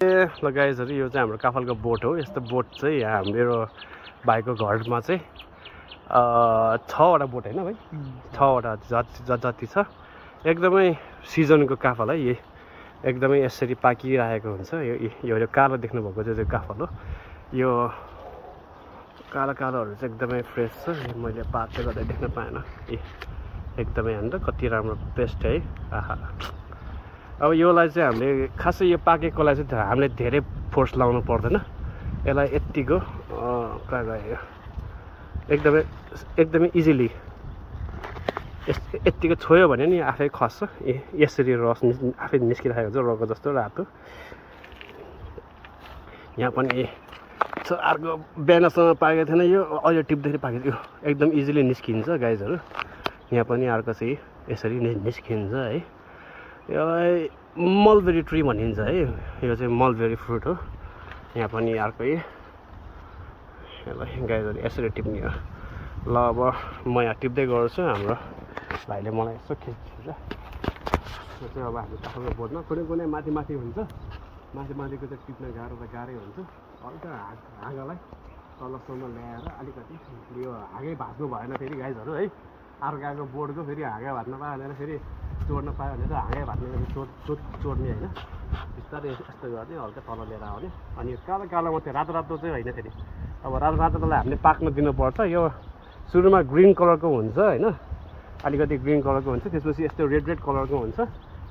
ल गाइजहरु यो चाहिँ हाम्रो काफलको बोट हो। यस्तो बोट चाहिँ यहाँ मेरो भाइको घरमा चाहिँ 6वटा बोट हैन भाइ, 6वटा जति छ। एकदमै सिजनको काफल है। यो एकदमै यसरी पाकिरहेको हुन्छ। यो कालो देख्नु भएको चाहिँ काफल हो। यो कालो कालोहरु चाहिँ एकदमै फ्रेश छ। मैले पातले गर्दा देख्न पाएन। एकदमै हैन त कति राम्रो पेस्ट है। आहा, अब योलाई चाहिँ हामीले खासै यो पाकेकोलाई चाहिँ हामीले धेरै फोर्स लाउनु पर्दैन। यसलाई यतिको कहाँ गयो, एकदमै इजिली यतिको छोयो भने नि आफै खस्छ। यसरी रस आफै निस्किरहेको हुन्छ, रगत जस्तो रातो। यहाँ पनि अर्को बिहानसम्म पाकेको थिएन, यो अहिले टिप्दाखेरि पाकेको थियो। एकदम इजिली निस्किन्छ गाइजहरु। यहाँ पनि अर्को चाहिँ यसरी निस्किन्छ है। यसलाई मलबेरी ट्री भनिन्छ है। यो चाहिँ मलबेरी फ्रुट हो। यहाँ पनि अर्कै यसलाई गाइजहरु यसरी टिप्ने हो। ल अब म यहाँ टिप्दै गर्छु। हाम्रो भाइले मलाई यसो खिच्छ। यो चाहिँ अब हाम्रो काफलको बोटमा कुनै माथि हुन्छ। माथिको चाहिँ टिप्न गाह्रै हुन्छ। हल्का हाँगालाई तलसम्म ल्याएर अलिकति यो हाँगै भाँच्नु भएन फेरि गाइजहरु है। अर्काको बोर्डको फेरि हाँगा भाँच्न पायो भने फेरि चोड्न पायो भने त हाँगै भाँच्ने चोड्ने होइन। बिस्तारै यस्तो गर्ने, हल्का तल लिएर आउने। अनि कालो मात्रै, रातो चाहिँ होइन। फेरि अब रातोलाई हामीले पाक्न दिनुपर्छ। यो सुरुमा ग्रिन कलरको हुन्छ होइन, अलिकति ग्रिन कलरको हुन्छ। त्यसपछि यस्तो रेड कलरको हुन्छ।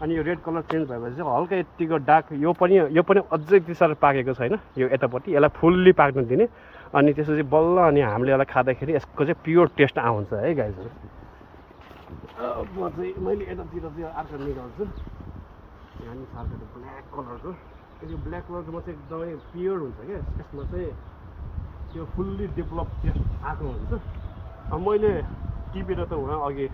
अनि यो रेड कलर चेन्ज भएपछि चाहिँ हल्का यतिको डार्क, यो पनि अझै त्यति साह्रो पाकेको छैन। यो यतापट्टि यसलाई फुल्ली पाक्न दिने। अनि त्यसपछि बल्ल अनि हामीले यसलाई खाँदाखेरि यसको चाहिँ प्योर टेस्ट आउँछ है गाइजहरु। मैले यतातिर चाहिँ अर्को निकाल्छु। यहाँ नि अर्को ब्ल्याक कलरको। यो ब्ल्याक कलरको चाहिँ एकदमै प्योर हुन्छ क्या। यसमा चाहिँ त्यो फुल्ली डेभलप टेस्ट आएको हुन्छ। अब मैले टिपेर त उहाँ अघि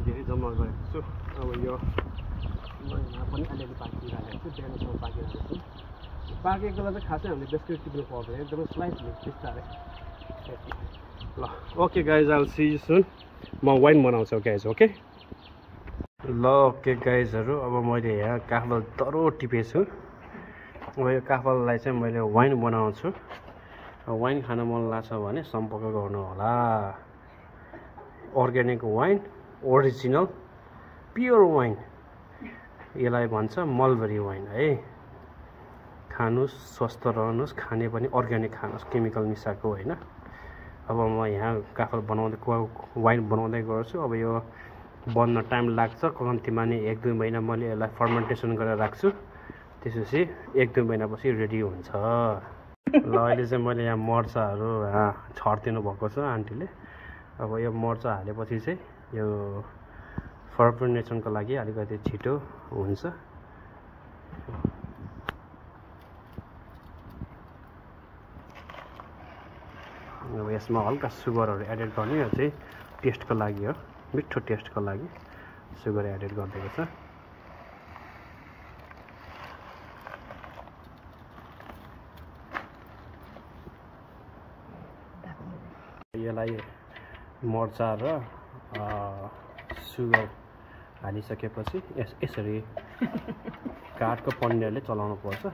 धेरै जम्मा गरेको छु। अब यो यहाँ पनि अलिअलि पाकिरहेको छु। बिहानसम्म पाकिरहेको छु। पाकेकोलाई चाहिँ खासै हामीले बेसी टिप्नु पर्दैन, एकदमै स्लाइस बिस्तारै। ल okay guys, I will see you soon. म वाइन बनाउँछु गाइज। ओके ल ओके गाइजहरु, अब मैले यहाँ काफल दरो टिपेछु। अब यो काफललाई चाहिँ मैले वाइन बनाउँछु। वाइन खान मन लाग्छ भने सम्पर्क गर्नु होला। Organic wine, original pure wine, यसलाई भन्छ मलबेरी वाइन है। खानुस्, स्वस्थ रहनुस्, खाने पनि अर्ग्यानिक खानुस्, केमिकल मिसाएको होइन। अब म यहाँ काफल वाइन बनाउँदै गर्छु। अब यो बन्न टाइम लाग्छ। कम्तीमा नि 1-2 महिना मैले यसलाई फर्मेन्टेसन गरेर राख्छु। त्यसपछि 1-2 महिनापछि रेडी हुन्छ। ल अहिले चाहिँ मैले यहाँ मर्चाहरू छरिदिनु भएको छ आन्टीले। अब यो मर्चा हालेपछि चाहिँ यो फर्मेन्टेसनको लागि अलिकति छिटो हुन्छ। अब यसमा हल्का सुगरहरू एडेड गर्ने। यो चाहिँ टेस्टको लागि हो, मिठो टेस्टको लागि सुगर एडेड गरिदिएको छ। यसलाई मर्चा र सुगर हालिसकेपछि यसरी काठको पन्नेले चलाउनु पर्छ।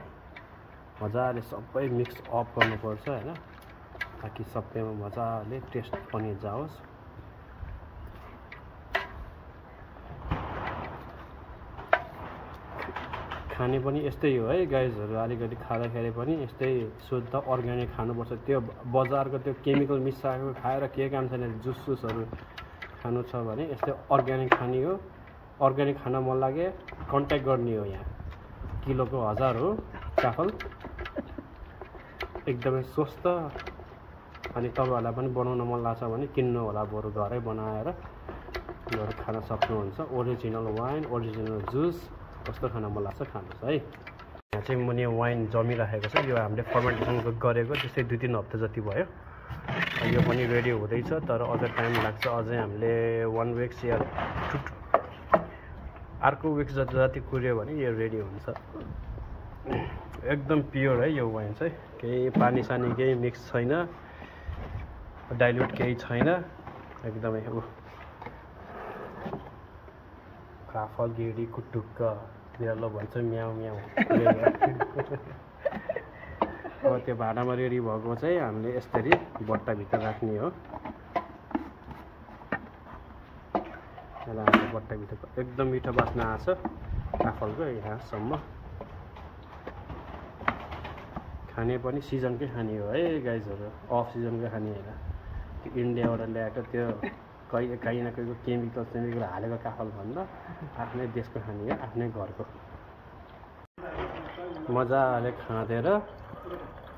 मजाले सबै मिक्स अप गर्नुपर्छ होइन, ताकि सबैमा मजाले टेस्ट पनि जाओस्। खाने पनि यस्तै हो है गाइजहरु। अलिकति खाँदाखेरि पनि यस्तै शुद्ध अर्ग्यानिक खानुपर्छ। त्यो बजारको त्यो केमिकल मिसाएको खाएर के काम छैन। जुसहरू खानु छ भने यस्तै अर्ग्यानिक खाने हो। अर्ग्यानिक खान मन लागे कन्ट्याक्ट गर्ने हो। यहाँ किलोको 1000 हो काफल, एकदमै स्वस्थ। अनि तपाईहरुलाई पनि बनाउन मन लाग्छ भने किन्नु होला, बरु घरै बनाएर खान सक्नुहुन्छ। ओरिजिनल वाइन, ओरिजिनल जुस, कस्तो खान मन लाग्छ खानुहोस् है। यहाँ चाहिँ मुनि वाइन जमिरहेको छ। यो हामीले फर्मेन्टेसन गरेको त्यस्तै 2-3 हप्ता जति भयो। यो पनि रेडी हुँदैछ, तर अझ टाइम लाग्छ। अझै हामीले 1 विक या अर्को विक जति कुर्यो भने यो रेडी हुन्छ। एकदम प्योर है यो वाइन चाहिँ। केही पानी सानी केही मिक्स छैन, डाइल्युट केही छैन। एकदमै काफल गिरी कुटुक्क बिरालो भन्छ म्याउ म्याउ। अब त्यो भाँडामा रेडी भएको चाहिँ हामीले यसरी बट्टाभित्र राख्ने हो। यसलाई हामीले बट्टाभित्र एकदम मिठो बास्ना आउँछ काफलको यहाँसम्म। खाने पनि सिजनकै खाने हो है गाइजहरू, अफ सिजनकै खाने होइन। त्यो इन्डियाबाट ल्याएको त्यो काहीँ न कहीँको केमिकल हालेको काफल भन्दा आफ्नै देशको खाने हो, आफ्नै घरको। मजाले खाँदेर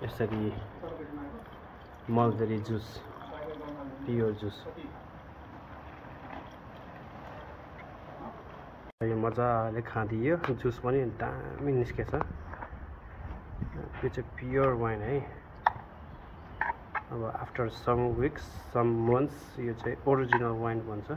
यसरी मलबेरी जुस, प्योर जुस, यो मजाले खाँदियो। जुस पनि दामी निस्केछ। यो चाहिँ प्योर वाइन है। अब after some weeks some months यो चाहिँ ओरिजिनल वाइन भन्छ।